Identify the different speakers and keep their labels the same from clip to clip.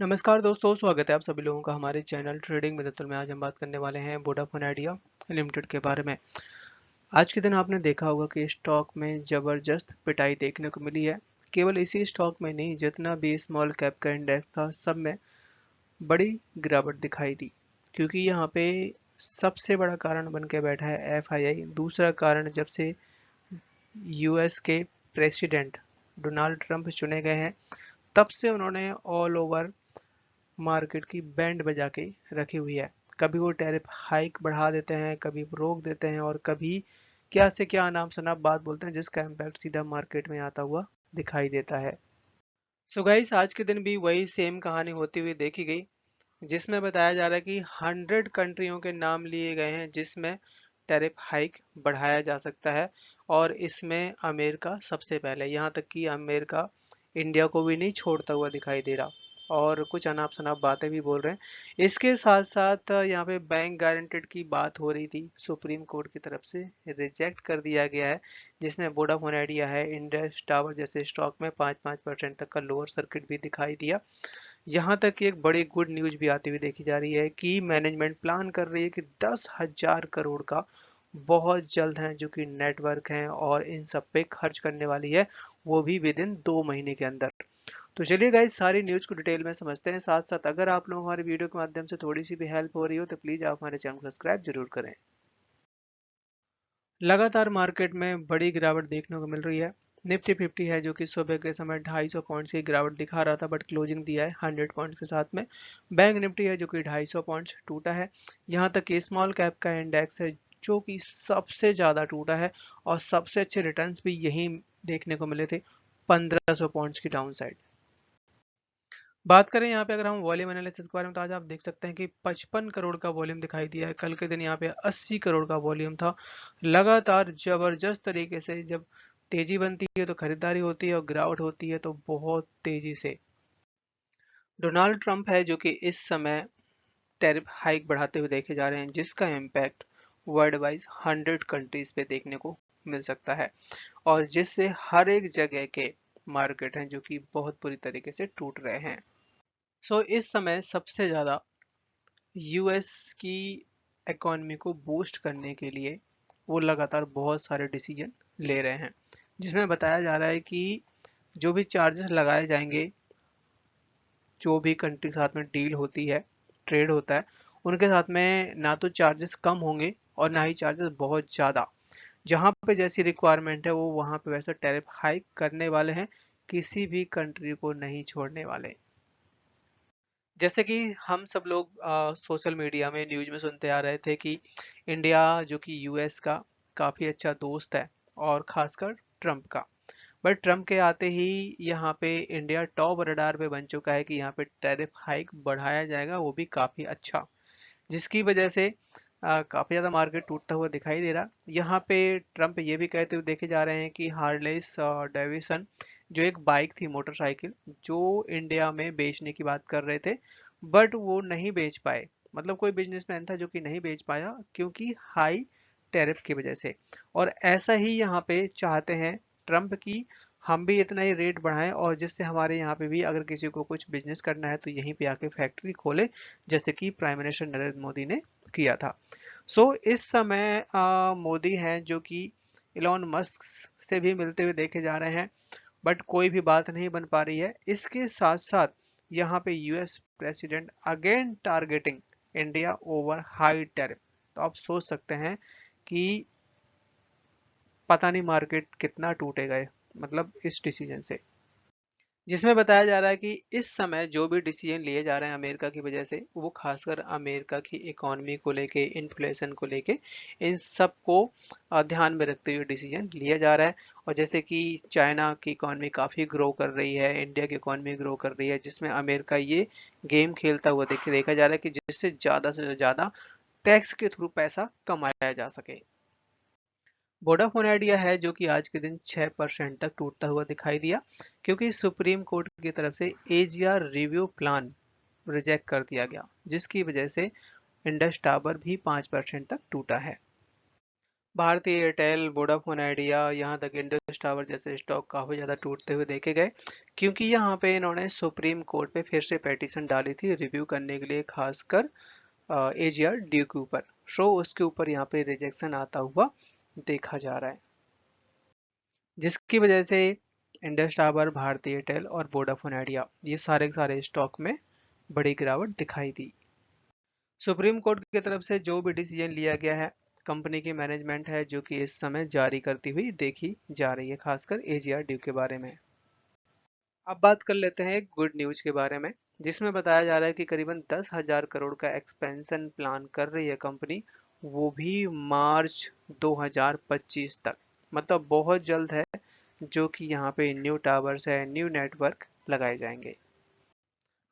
Speaker 1: नमस्कार दोस्तों, स्वागत है आप सभी लोगों का हमारे चैनल ट्रेडिंग मित्तल में। आज हम बात करने वाले हैं वोडाफोन आइडिया लिमिटेड के बारे में। आज के दिन आपने देखा होगा कि स्टॉक में जबरदस्त पिटाई देखने को मिली है। केवल इसी स्टॉक में नहीं, जितना भी स्मॉल कैप का इंडेक्स था सब में बड़ी गिरावट दिखाई दी, क्योंकि यहाँ पे सबसे बड़ा कारण बन के बैठा है एफआईआई। दूसरा कारण, जब से यूएस के प्रेसिडेंट डोनाल्ड ट्रंप चुने गए हैं, तब से उन्होंने ऑल ओवर मार्केट की बैंड बजा के रखी हुई है। कभी वो टैरिफ हाइक बढ़ा देते हैं, कभी रोक देते हैं, और कभी क्या से क्या अनाप शनाप बात बोलते हैं, जिसका इम्पैक्ट सीधा मार्केट में आता हुआ दिखाई देता है। सो गाइस, आज के दिन भी वही सेम कहानी होती हुई देखी गई, जिसमें बताया जा रहा है कि 100 कंट्रियों के नाम लिए गए हैं जिसमें टैरिफ हाइक बढ़ाया जा सकता है, और इसमें अमेरिका सबसे पहले। यहाँ तक कि अमेरिका इंडिया को भी नहीं छोड़ता हुआ दिखाई दे रहा, और कुछ अनाप शनाप बातें भी बोल रहे हैं। इसके साथ साथ यहाँ पे बैंक गारंटेड की बात हो रही थी, सुप्रीम कोर्ट की तरफ से रिजेक्ट कर दिया गया है, जिसमें वोडाफोन आइडिया है, इंडस टावर जैसे स्टॉक में 5-5% तक का लोअर सर्किट भी दिखाई दिया। यहाँ तक कि एक बड़ी गुड न्यूज भी आती हुई देखी जा रही है कि मैनेजमेंट प्लान कर रही है कि 10,000 करोड़ का बहुत जल्द है जो कि नेटवर्क है और इन सब पे खर्च करने वाली है, वो भी विद इन 2 महीने के अंदर। तो चलिए गाइस, सारी न्यूज को डिटेल में समझते हैं। साथ साथ अगर आप लोग हमारे वीडियो के माध्यम से थोड़ी सी भी हेल्प हो रही हो तो प्लीज आप हमारे चैनल को सब्सक्राइब जरूर करें। लगातार मार्केट में बड़ी गिरावट देखने को मिल रही है। निफ्टी 50 है जो कि सुबह के समय 250 पॉइंट्स की गिरावट दिखा रहा था, बट क्लोजिंग दिया है 100 पॉइंट्स के साथ में। बैंक निफ्टी है जो कि 250 पॉइंट्स टूटा है। यहाँ तक कि स्मॉल कैप का इंडेक्स है जो कि सबसे ज्यादा टूटा है, और सबसे अच्छे रिटर्न्स भी यही देखने को मिले थे, 1500 पॉइंट्स की डाउन साइड। बात करें यहाँ पे अगर हम वॉल्यूम एनालिसिस के बारे में, तो आज आप देख सकते हैं कि 55 करोड़ का वॉल्यूम दिखाई दिया है। कल के दिन यहाँ पे 80 करोड़ का वॉल्यूम था। लगातार जबरदस्त तरीके से जब तेजी बनती है तो खरीदारी होती है, और गिरावट होती है तो बहुत तेजी से। डोनाल्ड ट्रंप है जो कि इस समय टैरिफ हाइक बढ़ाते हुए देखे जा रहे हैं, जिसका इम्पैक्ट वर्ल्ड वाइज 100 कंट्रीज पे देखने को मिल सकता है, और जिससे हर एक जगह के मार्केट हैं जो कि बहुत बुरी तरीके से टूट रहे हैं। इस समय सबसे ज़्यादा यूएस की इकोनॉमी को बूस्ट करने के लिए वो लगातार बहुत सारे डिसीजन ले रहे हैं, जिसमें बताया जा रहा है कि जो भी चार्जेस लगाए जाएंगे, जो भी कंट्री के साथ में डील होती है, ट्रेड होता है, उनके साथ में ना तो चार्जेस कम होंगे और ना ही चार्जेस बहुत ज़्यादा। जहाँ पे जैसी रिक्वायरमेंट है वो वहाँ पे वैसा टैरिफ हाइक करने वाले हैं, किसी भी कंट्री को नहीं छोड़ने वाले। जैसे कि हम सब लोग सोशल मीडिया में न्यूज में सुनते आ रहे थे कि इंडिया जो कि यूएस का काफी अच्छा दोस्त है, और खासकर ट्रम्प का। बट ट्रम्प के आते ही यहाँ पे इंडिया टॉप रडार पे बन चुका है कि यहाँ पे टैरिफ हाइक बढ़ाया जाएगा, वो भी काफी अच्छा, जिसकी वजह से काफी ज्यादा मार्केट टूटता हुआ दिखाई दे रहा। यहाँ पे ट्रम्प ये भी कहते हुए देखे जा रहे हैं कि हार्लेस डेविसन जो एक बाइक थी, मोटरसाइकिल, जो इंडिया में बेचने की बात कर रहे थे, बट वो नहीं बेच पाए। मतलब कोई बिजनेसमैन था जो कि नहीं बेच पाया क्योंकि हाई टैरिफ की वजह से। और ऐसा ही यहाँ पे चाहते हैं ट्रम्प की हम भी इतना ही रेट बढ़ाएं, और जिससे हमारे यहाँ पे भी अगर किसी को कुछ बिजनेस करना है तो यहीं पे आके फैक्ट्री खोले, जैसे कि प्राइम मिनिस्टर नरेंद्र मोदी ने किया था। इस समय मोदी हैं जो कि इलॉन मस्क से भी मिलते हुए देखे जा रहे हैं, बट कोई भी बात नहीं बन पा रही है। इसके साथ साथ यहाँ पे US president again targeting India over high tariff. तो आप सोच सकते हैं कि पता नहीं मार्केट कितना टूटेगा मतलब इस डिसीजन से, जिसमें बताया जा रहा है कि इस समय जो भी डिसीजन लिए जा रहे हैं अमेरिका की वजह से, वो खासकर अमेरिका की इकोनॉमी को लेके, इन्फ्लेशन को लेके, इन सब को ध्यान में रखते हुए डिसीजन लिया जा रहा है। और जैसे कि चाइना की इकोनॉमी काफ़ी ग्रो कर रही है, इंडिया की इकोनॉमी ग्रो कर रही है, जिसमें अमेरिका ये गेम खेलता हुआ देखा जा रहा है कि जिससे ज़्यादा से ज़्यादा टैक्स के थ्रू पैसा कमाया जा सके। वोडाफोन आइडिया है जो कि आज के दिन 6% तक टूटता हुआ दिखाई दिया, क्योंकि सुप्रीम कोर्ट की तरफ से एजीआर रिव्यू प्लान रिजेक्ट कर दिया गया, जिसकी वजह से इंडस टावर भी 5% तक टूटा है। भारतीय एयरटेल, वोडाफोन आइडिया, यहाँ तक इंडस टावर जैसे स्टॉक काफी ज्यादा टूटते हुए देखे गए, क्योंकि यहाँ पे इन्होंने सुप्रीम कोर्ट पे फिर से पेटिशन डाली थी रिव्यू करने के लिए, खासकर एजीआर ड्यू के ऊपर। सो उसके ऊपर यहाँ पे रिजेक्शन आता हुआ देखा जा रहा है, जिसकी वजह से इंडस टावर, भारतीय एयरटेल और वोडाफोन आइडिया ये सारे के सारे स्टॉक में बड़ी गिरावट दिखाई दी। सुप्रीम कोर्ट की तरफ से जो भी डिसीजन लिया गया है, कंपनी की मैनेजमेंट है जो कि इस समय जारी करती हुई देखी जा रही है, खासकर एजीआर ड्यू के बारे में। अब बात कर लेते हैं गुड न्यूज के बारे में, जिसमें बताया जा रहा है कि करीबन 10,000 करोड़ का एक्सपेंशन प्लान कर रही है कंपनी, वो भी मार्च 2025 तक। मतलब बहुत जल्द है, जो कि यहाँ पे न्यू टावर्स है, न्यू नेटवर्क लगाए जाएंगे।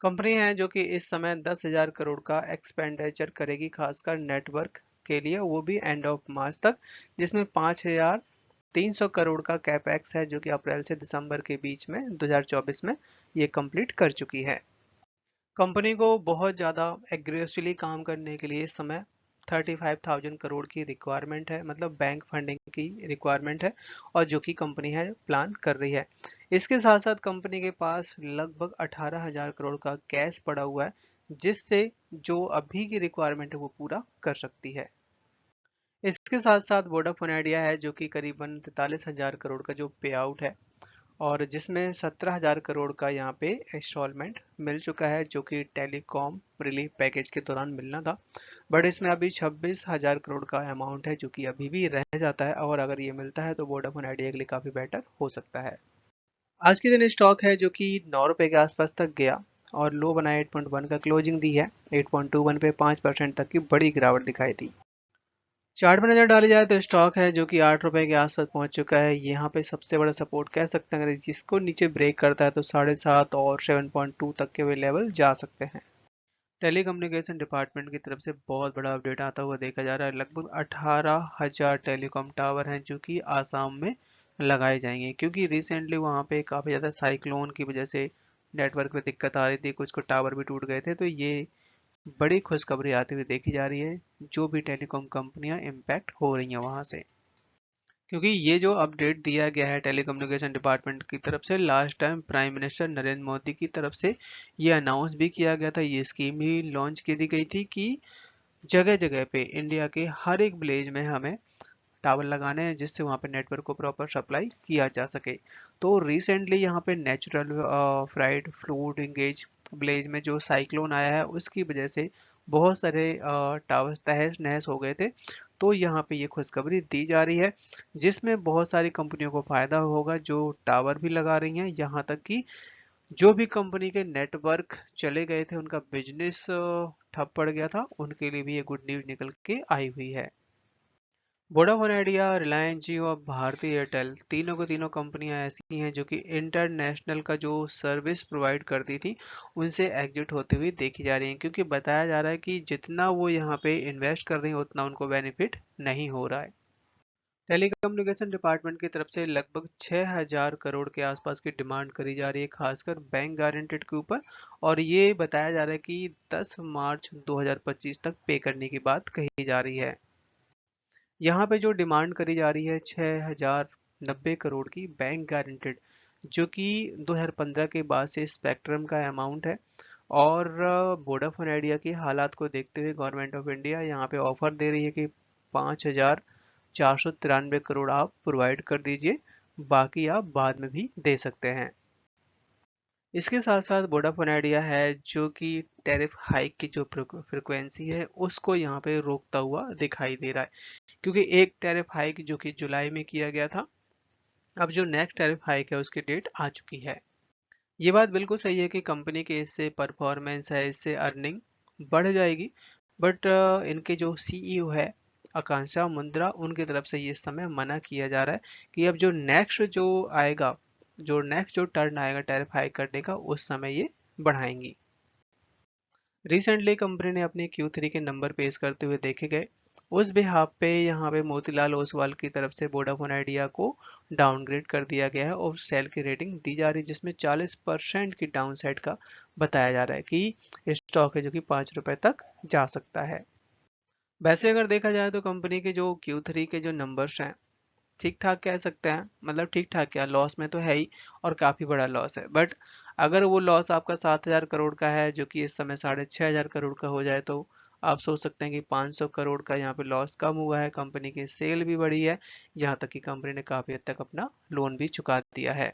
Speaker 1: कंपनी है जो कि इस समय 10,000 करोड़ का एक्सपेंडिचर करेगी, खासकर नेटवर्क के लिए, वो भी एंड ऑफ मार्च तक, जिसमें 5,300 करोड़ का कैपेक्स है जो कि अप्रैल से दिसंबर के बीच में 2024 में ये कंप्लीट कर चुकी है। कंपनी को बहुत ज़्यादा एग्रेसिवली काम करने के लिए इस समय 35,000 करोड़ की रिक्वायरमेंट है, मतलब बैंक फंडिंग की रिक्वायरमेंट है, और जो कि कंपनी है प्लान कर रही है। इसके साथ साथ कंपनी के पास लगभग 18,000 करोड़ का कैश पड़ा हुआ है, जिससे जो अभी की रिक्वायरमेंट है वो पूरा कर सकती है। इसके साथ साथ वोडाफोन आइडिया है जो कि करीबन 43,000 करोड़ का जो पे आउट है, और जिसमें 17,000 करोड़ का यहाँ पे इंस्टॉलमेंट मिल चुका है, जो कि टेलीकॉम रिलीफ पैकेज के दौरान मिलना था। बट इसमें अभी 26,000 करोड़ का अमाउंट है जो कि अभी भी रह जाता है, और अगर ये मिलता है तो वोडाफोन आइडिया के लिए काफी बेटर हो सकता है। आज के दिन स्टॉक है जो कि 9 रुपए के आसपास तक गया, और लो बना 8.1 का क्लोजिंग दी है। 8.21 पे 5% तक की बड़ी गिरावट दिखाई दी। चार्ट में नजर डाली जाए तो स्टॉक है जो कि 8 रुपए के आसपास पहुंच चुका है। यहाँ पे सबसे बड़ा सपोर्ट कह सकते हैं, अगर जिसको नीचे ब्रेक करता है तो 7.5 और 7.2 तक के वे लेवल जा सकते हैं। टेलीकम्युनिकेशन डिपार्टमेंट की तरफ से बहुत बड़ा अपडेट आता हुआ देखा जा रहा है। लगभग 18,000 टेलीकॉम टावर हैं जो कि आसाम में लगाए जाएंगे, क्योंकि रिसेंटली वहाँ पे काफ़ी ज़्यादा साइक्लोन की वजह से नेटवर्क में दिक्कत आ रही थी, कुछ कुछ टावर भी टूट गए थे। तो ये बड़ी खुशखबरी आती हुई देखी जा रही है, जो भी टेलीकॉम कंपनियां इम्पैक्ट हो रही हैं वहां से, क्योंकि ये जो अपडेट दिया गया है टेलीकम्युनिकेशन डिपार्टमेंट की तरफ से, last time prime minister Narendra Modi की तरफ से ये अनाउंस भी किया गया था, ये स्कीम भी लॉन्च की दी गई थी कि जगह जगह पे इंडिया के हर एक विलेज में हमें टावर लगाने हैं, जिससे वहाँ पे नेटवर्क को प्रॉपर सप्लाई किया जा सके। तो रिसेंटली यहाँ पे natural fried fluid engage village में जो साइक्लोन आया है, उसकी वजह से बहुत सारे टावर्स तहस नहस हो गए थे। तो यहाँ पे ये खुशखबरी दी जा रही है, जिसमें बहुत सारी कंपनियों को फायदा होगा जो टावर भी लगा रही हैं, यहाँ तक कि जो भी कंपनी के नेटवर्क चले गए थे, उनका बिजनेस ठप पड़ गया था, उनके लिए भी ये गुड न्यूज निकल के आई हुई है। वोडाफोन आइडिया, रिलायंस जियो और भारती एयरटेल, तीनों को तीनों कंपनियां ऐसी हैं जो कि इंटरनेशनल का जो सर्विस प्रोवाइड करती थी, उनसे एग्जिट होते हुए देखी जा रही हैं, क्योंकि बताया जा रहा है कि जितना वो यहाँ पे इन्वेस्ट कर रही हैं उतना उनको बेनिफिट नहीं हो रहा है। टेलीकम्युनिकेशन डिपार्टमेंट की तरफ से लगभग 6,000 करोड़ के आसपास की डिमांड करी जा रही है, खासकर बैंक गारंटेड के ऊपर, और ये बताया जा रहा है कि 10 मार्च 2025 तक पे करने की बात कही जा रही है। यहाँ पे जो डिमांड करी जा रही है 6,090 करोड़ की बैंक गारंटेड, जो कि 2015 के बाद से स्पेक्ट्रम का अमाउंट है, और वोडाफोन आइडिया के हालात को देखते हुए गवर्नमेंट ऑफ इंडिया यहाँ पे ऑफर दे रही है कि 5,493 करोड़ आप प्रोवाइड कर दीजिए, बाकी आप बाद में भी दे सकते हैं। इसके साथ साथ वोडाफोन आइडिया है जो कि टैरिफ हाइक की जो फ्रिक्वेंसी है उसको यहाँ पे रोकता हुआ दिखाई दे रहा है, क्योंकि एक टैरिफ हाइक जो कि जुलाई में किया गया था, अब जो नेक्स्ट टैरिफ हाइक है उसकी डेट आ चुकी है। ये बात बिल्कुल सही है कि कंपनी के इससे परफॉर्मेंस है, इससे अर्निंग बढ़ जाएगी, बट इनके जो सीईओ है आकांक्षा मुंद्रा, उनकी तरफ से ये समय मना किया जा रहा है कि अब जो नेक्स्ट जो आएगा, जो नेक्स्ट जो टर्न आएगा टैरिफ हाइक करने का, उस समय ये बढ़ाएंगी। रिसेंटली कंपनी ने अपने Q3 के नंबर पेश करते हुए देखे गए, उस बिहाफ पे यहाँ पे मोतीलाल ओसवाल की तरफ से वोडाफोन आइडिया को डाउनग्रेड कर दिया गया है, और सेल की रेटिंग दी जा रही है, जिसमें 40% की डाउनसाइड का बताया जा रहा है कि स्टॉक है जो कि 5 रुपए तक जा सकता है। वैसे अगर देखा जाए तो कंपनी के जो Q3 के जो नंबर्स हैं ठीक ठाक कह सकते हैं, मतलब ठीक ठाक क्या, लॉस में तो है ही और काफी बड़ा लॉस है। बट अगर वो लॉस आपका 7,000 करोड़ का है जो कि इस समय 6,500 करोड़ का हो जाए तो आप सोच सकते हैं कि 500 करोड़ का यहाँ पे लॉस कम हुआ है। कंपनी की सेल भी बढ़ी है, यहाँ तक कि कंपनी ने काफी हद तक अपना लोन भी चुका दिया है।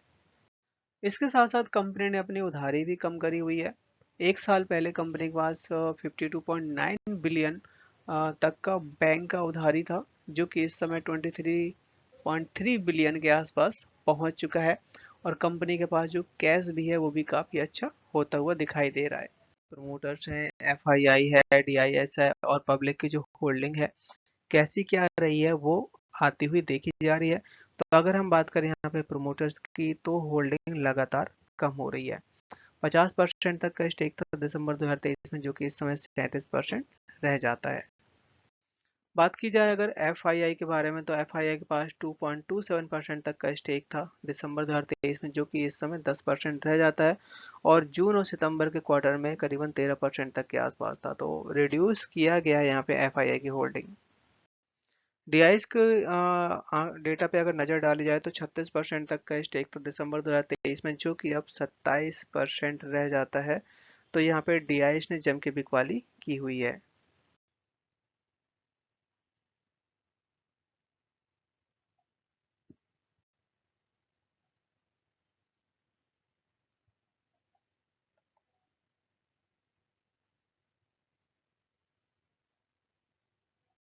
Speaker 1: इसके साथ साथ कंपनी ने अपनी उधारी भी कम करी हुई है। एक साल पहले कंपनी के पास 52.9 बिलियन तक का बैंक का उधारी था, जो कि इस समय 23.3 बिलियन के आसपास पहुंच चुका है। और कंपनी के पास जो कैश भी है वो भी काफी अच्छा होता हुआ दिखाई दे रहा है। प्रमोटर्स हैं, एफआईआई है, डीआईएस है और पब्लिक की जो होल्डिंग है कैसी क्या रही है वो आती हुई देखी जा रही है। तो अगर हम बात करें यहाँ पे प्रोमोटर्स की तो होल्डिंग लगातार कम हो रही है। 50% तक का स्टेक था दिसंबर 2023 में, जो कि इस समय 37% रह जाता है। बात की जाए अगर एफआईआई के बारे में तो एफआईआई के पास 2.27% तक का स्टेक था दिसंबर 2023 में, जो कि इस समय 10% रह जाता है। और जून और सितंबर के क्वार्टर में करीबन 13% तक के आसपास था, तो रिड्यूस किया गया यहाँ पे एफआईआई की होल्डिंग। डीआईएस के डेटा पे अगर नज़र डाली जाए तो 36% तक का स्टेक तो दिसंबर 2023 में, जो कि अब 27% रह जाता है। तो यहाँ पे डीआईएस ने जम के बिकवाली की हुई है।